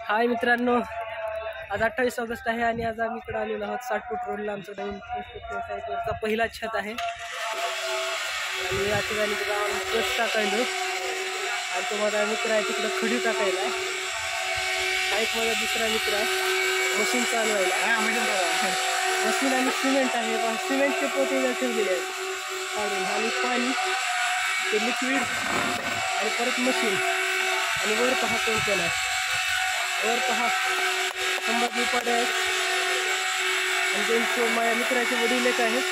हाय मित्रांनो, आज 28 ऑगस्ट आहे आणि आज आम्ही इकडे आलेलो आहोत 60 फूट रोडला. आमचं नवीन साईटवरचा पहिला छत आहे आणि या ठिकाणी बघा आम्ही कच टाकायलो आणि तो माझा मित्र आहे तिकडे खडी टाकायला. हा एक माझा दुसरा मित्र आहे मशीन चालवायला. मशीन आणि सिमेंट आहे, सिमेंटचे पोते जर ठेवलेले आहेत काढून आणि पाणी ते लिक्विड आणि परत मशीन आणि वर पहा कोण केला आहे. वर पहा संभाजी पाडे आहेत आणि त्यांचे माझ्या मित्राचे वडील एक आहेत.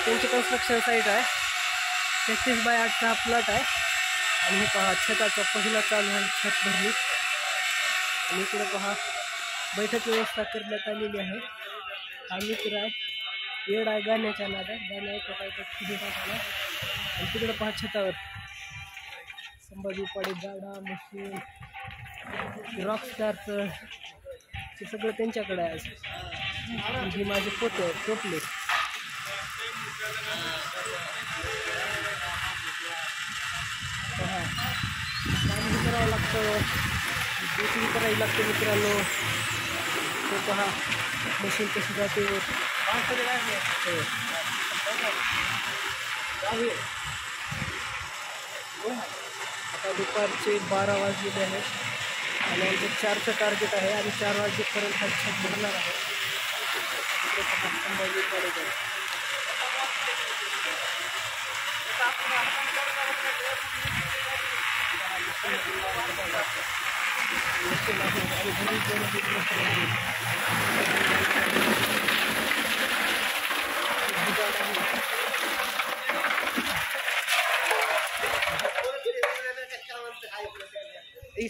त्यांची कन्स्ट्रक्शन साईट आहे. 33/8 प्लॉट आहे आणि हे पहा छताचा पहिला चालू आहे छत भरली. आणि इकडे पहा बैठक व्यवस्था करण्यात आलेली आहे. हा मित्र आहे येड आहे गाण्याच्या नादात, गाणे ऐकत ऐकत खुदी टाकायला. आणि तिकडे पहा छतावर संभाजी पाडे गाडा मशीन रॉकस्टारचं ते सगळं त्यांच्याकडे आहे. हे माझे पोते आहेत टोपले. काम करावं लागतं, ड्युटी करावी लागते मित्रांनो. तो पहा मशीन कशी जाते. आता दुपारचे 12 वाजलेले आहेत आणि आमचं 4चं टार्गेट आहे आणि 4 वाजेपर्यंत हा छत भरणार आहे. संभाजी पाडे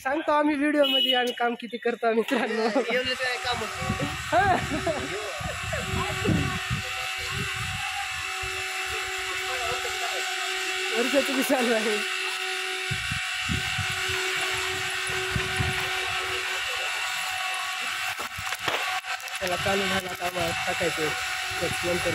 सांगतो आम्ही व्हिडिओ मध्ये आम्ही काम किती करतो मित्रांनो. वर्षाचं बी चालू आहे. त्याला चालू झाला आता टाकायचं नंतर